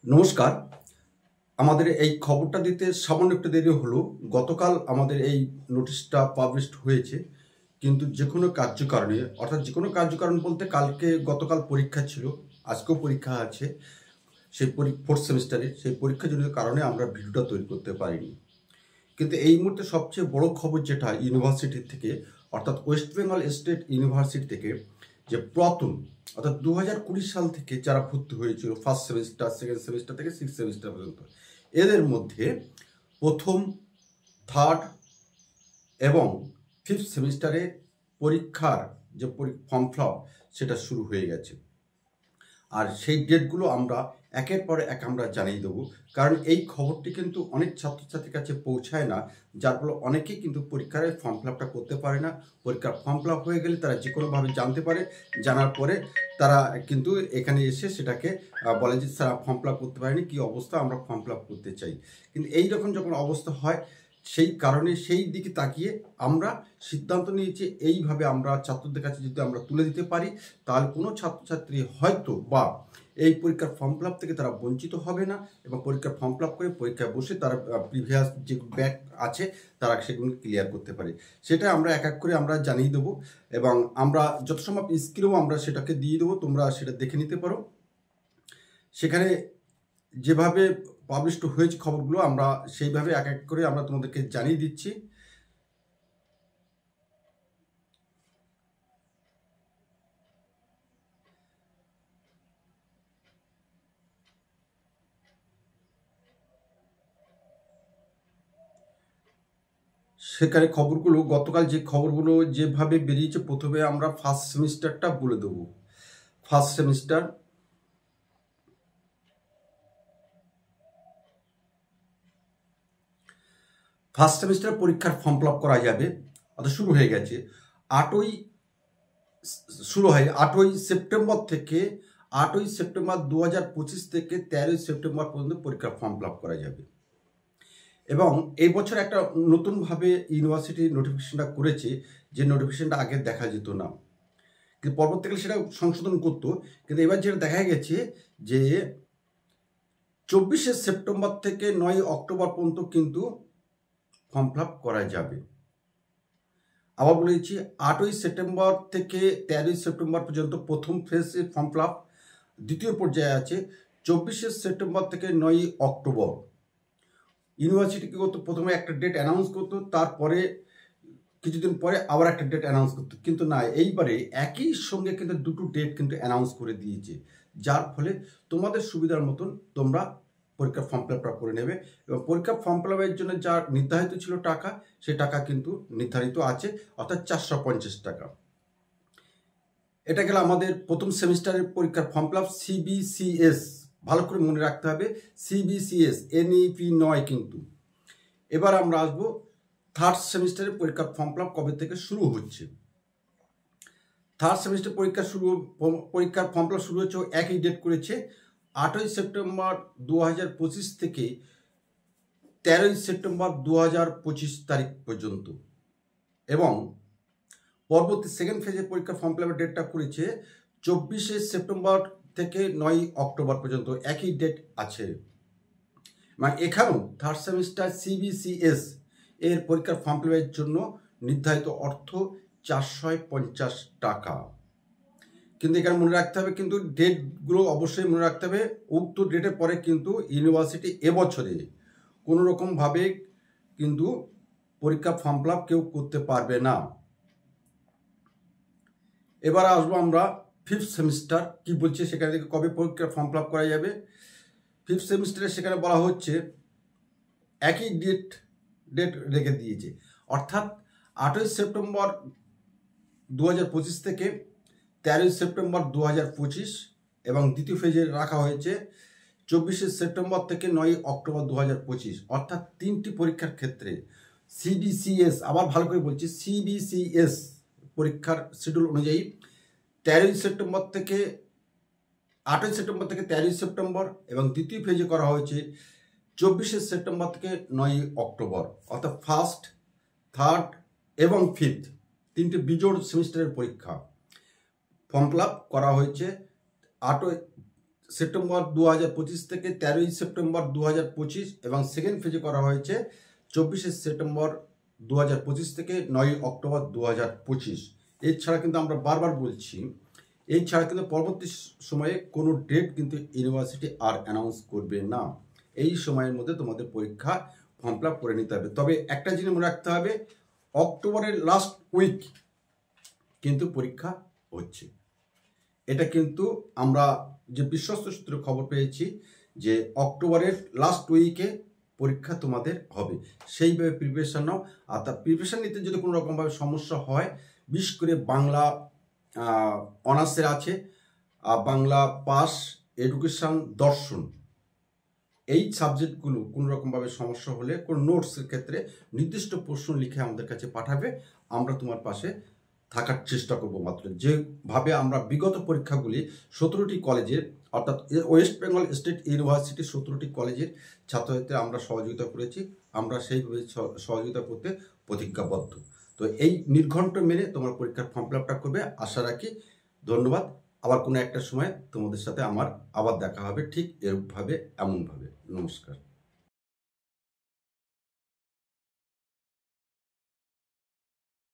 নমস্কার। আমাদের এই খবরটা দিতে সামান্য একটু দেরি হলো। গতকাল আমাদের এই নোটিশটা পাবলিশড হয়েছে, কিন্তু যে কোনো কার্যকারণে, অর্থাৎ যে কোনো কার্যকারণ বলতে গতকাল পরীক্ষা ছিল, আজকেও পরীক্ষা আছে, সেই ফোর্থ সেমিস্টারে সেই পরীক্ষাজনিত কারণে আমরা ভিডিওটা তৈরি করতে পারিনি। কিন্তু এই মুহূর্তে সবচেয়ে বড় খবর যেটা ইউনিভার্সিটি থেকে, অর্থাৎ ওয়েস্ট বেঙ্গল স্টেট ইউনিভার্সিটি থেকে, যে প্রথম অর্থাৎ 2020 সাল থেকে যারা ভর্তি হয়েছিল ফার্স্ট সেমিস্টার, সেকেন্ড সেমিস্টার থেকে সিক্স সেমিস্টার পর্যন্ত, এদের মধ্যে প্রথম, থার্ড এবং ফিফথ সেমিস্টারে পরীক্ষার যে ফর্ম ফিল আপ সেটা শুরু হয়ে গেছে। আর সেই ডেটগুলো আমরা একের পর এক আমরা জানিয়ে দেবো, কারণ এই খবরটি কিন্তু অনেক ছাত্রছাত্রীর কাছে পৌঁছায় না, যার ফলে অনেকেই কিন্তু পরীক্ষার ফর্ম ফিল আপটা করতে পারে না। পরীক্ষার ফর্ম ফিল আপ হয়ে গেলে তারা যে কোনোভাবে জানতে পারে, জানার পরে তারা কিন্তু এখানে এসে সেটাকে বলে যে স্যার ফর্ম ফিল আপ করতে পারেনি, কী অবস্থা, আমরা ফর্ম ফিল আপ করতে চাই। কিন্তু এই রকম যখন অবস্থা হয়, সেই কারণে সেই দিকে তাকিয়ে আমরা সিদ্ধান্ত নিয়েছি এইভাবে আমরা ছাত্রদের কাছে যদি আমরা তুলে দিতে পারি, তাহলে কোনো ছাত্রছাত্রী হয়তো বা এই পরীক্ষার ফর্ম ফিল আপ থেকে তারা বঞ্চিত হবে না, এবং পরীক্ষার ফর্ম ফিল আপ করে পরীক্ষায় বসে তারা প্রিভিয়াস যে ব্যাক আছে তারা সেগুলো ক্লিয়ার করতে পারে। সেটা আমরা এক এক করে আমরা জানিয়ে দেবো, এবং আমরা যথাসম্ভব স্ক্রিনেও আমরা সেটাকে দিয়ে দেবো, তোমরা সেটা দেখে নিতে পারো। সেখানে যেভাবে পাবলিশড হয়েছে খবরগুলো আমরা সেইভাবে এক এক করে আমরা তোমাদেরকে জানিয়ে দিচ্ছি। সেখানে গতকাল যে খবরগুলো যেভাবে বেরিয়েছে, প্রথমে আমরা ফার্স্ট সেমিস্টারটা বলে দেবো। ফার্স্ট সেমিস্টার পরীক্ষার ফর্ম ফিল আপ করা যাবে, অর্থাৎ শুরু হয়ে গেছে। 8ই সেপ্টেম্বর থেকে 2025 থেকে 13ই সেপ্টেম্বর পর্যন্ত পরীক্ষার ফর্ম ফিল আপ করা যাবে। এবং এই বছর একটা নতুনভাবে ইউনিভার্সিটি নোটিফিকেশনটা করেছে, যে নোটিফিকেশনটা আগে দেখা যেত না, কিন্তু পরবর্তীকালে সেটা সংশোধন করতো। কিন্তু এবার যেটা দেখা গেছে যে 24শে সেপ্টেম্বর থেকে 9ই অক্টোবর পর্যন্ত কিন্তু ফর্ম ফিল আপ করা যাবে। আবার বলেছি, 8ই সেপ্টেম্বর থেকে 13ই সেপ্টেম্বর পর্যন্ত প্রথম ফেজে ফর্ম ফিল আপ। দ্বিতীয় পর্যায়ে আছে 24শে সেপ্টেম্বর থেকে 9ই অক্টোবর। ইউনিভার্সিটি কি করতো, প্রথমে একটা ডেট অ্যানাউন্স করতো, তারপরে কিছুদিন পরে আবার একটা ডেট অ্যানাউন্স করতো, কিন্তু না, এইবারে একই সঙ্গে কিন্তু দুটো ডেট কিন্তু অ্যানাউন্স করে দিয়েছে, যার ফলে তোমাদের সুবিধার মতন তোমরা পরীক্ষার ফর্ম ফিল আপটা করে নেবে। এবং পরীক্ষার ফর্ম ফিল আপের জন্য যা নির্ধারিত ছিল টাকা, সেই টাকা কিন্তু নির্ধারিত আছে, অর্থাৎ 450 টাকা। এটা গেল আমাদের প্রথম সেমিস্টারের পরীক্ষার ফর্ম ফিল আপ, সিবিসিএস, ভালো করে মনে রাখতে হবে, সিবিসিএস, এনইপি নয় কিন্তু। এবার আমরা আসবো থার্ড সেমিস্টারের পরীক্ষার ফর্ম ফিল আপ কবে থেকে শুরু হচ্ছে। থার্ড সেমিস্টার পরীক্ষার ফর্ম ফিল আপ শুরু হচ্ছে, একই ডেট করেছে, 8ই সেপ্টেম্বর 2025 থেকে 13ই সেপ্টেম্বর 2025 তারিখ পর্যন্ত। এবং পরবর্তী সেকেন্ড ফেজের পরীক্ষার ফর্ম ফিল আপের ডেটটা করেছে 24শে সেপ্টেম্বর থেকে 9ই অক্টোবর পর্যন্ত, একই ডেট আছে। মানে এখানেও থার্ড সেমিস্টার সিবিসিএস এর পরীক্ষার ফর্ম ফিল আপের জন্য নির্ধারিত অর্থ 450 টাকা। কিন্তু এখানে মনে রাখতে হবে, কিন্তু ডেটগুলো অবশ্যই মনে রাখতে হবে, উক্ত ডেটের পরে কিন্তু ইউনিভার্সিটি এবছরে কোনো রকমভাবে কিন্তু পরীক্ষা ফর্ম ফিল আপ কেউ করতে পারবে না। এবার আসবো আমরা ফিফথ সেমিস্টার কি বলছে, সেখানে থেকে কবে পরীক্ষার ফর্ম ফিল আপ করা যাবে। ফিফথ সেমিস্টারে সেখানে বলা হচ্ছে, একই ডেট রেখে দিয়েছে, অর্থাৎ 8ই সেপ্টেম্বর 2025 থেকে 13ই সেপ্টেম্বর 2025, এবং দ্বিতীয় ফেজে রাখা হয়েছে 24শে সেপ্টেম্বর থেকে 9ই অক্টোবর 2025। অর্থাৎ তিনটি পরীক্ষার ক্ষেত্রে সিবিসিএস, আবার ভালো করে বলছি, সিবিসিএস পরীক্ষার শিডিউল অনুযায়ী 8ই সেপ্টেম্বর থেকে 13ই সেপ্টেম্বর, এবং দ্বিতীয় ফেজে করা হয়েছে 24শে সেপ্টেম্বর থেকে 9ই অক্টোবর। অর্থাৎ ফার্স্ট, থার্ড এবং ফিফথ তিনটি বিজোড় সেমিস্টারের পরীক্ষা ফর্ম ফিল আপ করা হয়েছে সেপ্টেম্বর 2025 থেকে 13ই সেপ্টেম্বর 2025 এবং সেকেন্ড ফেজে করা হয়েছে 24শে সেপ্টেম্বর 2025 থেকে 9ই অক্টোবর 2025। এছাড়া কিন্তু আমরা বারবার বলছি, এছাড়া কিন্তু পরবর্তী সময়ে কোনো ডেট কিন্তু ইউনিভার্সিটি আর অ্যানাউন্স করবে না। এই সময়ের মধ্যে তোমাদের পরীক্ষা ফর্ম ফিল আপ করে নিতে হবে। তবে একটা জিনিস মনে রাখতে হবে, অক্টোবরের লাস্ট উইক কিন্তু পরীক্ষা হচ্ছে। এটা কিন্তু আমরা যে বিশ্বস্ত সূত্রে খবর পেয়েছি যে অক্টোবরের লাস্ট উইকে পরীক্ষা তোমাদের হবে। সেইভাবে প্রিপারেশান নাও। আর তার প্রিপারেশান নিতে যদি কোনো রকমভাবে সমস্যা হয়, বিশেষ করে বাংলা অনার্সের আছে, বাংলা পাস, এডুকেশান, দর্শন, এই সাবজেক্টগুলো কোনো রকমভাবে সমস্যা হলে কোনো নোটসের ক্ষেত্রে নির্দিষ্ট প্রশ্ন লিখে আমাদের কাছে পাঠাবে। আমরা তোমার পাশে থাকার চেষ্টা করব। মাত্র যেভাবে আমরা বিগত পরীক্ষাগুলি 17টি কলেজের, অর্থাৎ ওয়েস্ট বেঙ্গল স্টেট ইউনিভার্সিটির 17টি কলেজের ছাত্রছাত্রীদের আমরা সহযোগিতা করেছি, আমরা সেইভাবে সহযোগিতা করতে প্রতিজ্ঞাবদ্ধ। তো এই নির্ঘণ্ট মেনে তোমার পরীক্ষার ফর্ম ফিল আপটা করবে আশা রাখি। ধন্যবাদ। আবার কোনো একটা সময় তোমাদের সাথে আমার আবার দেখা হবে, ঠিক এরূপভাবে, এমনভাবে। নমস্কার।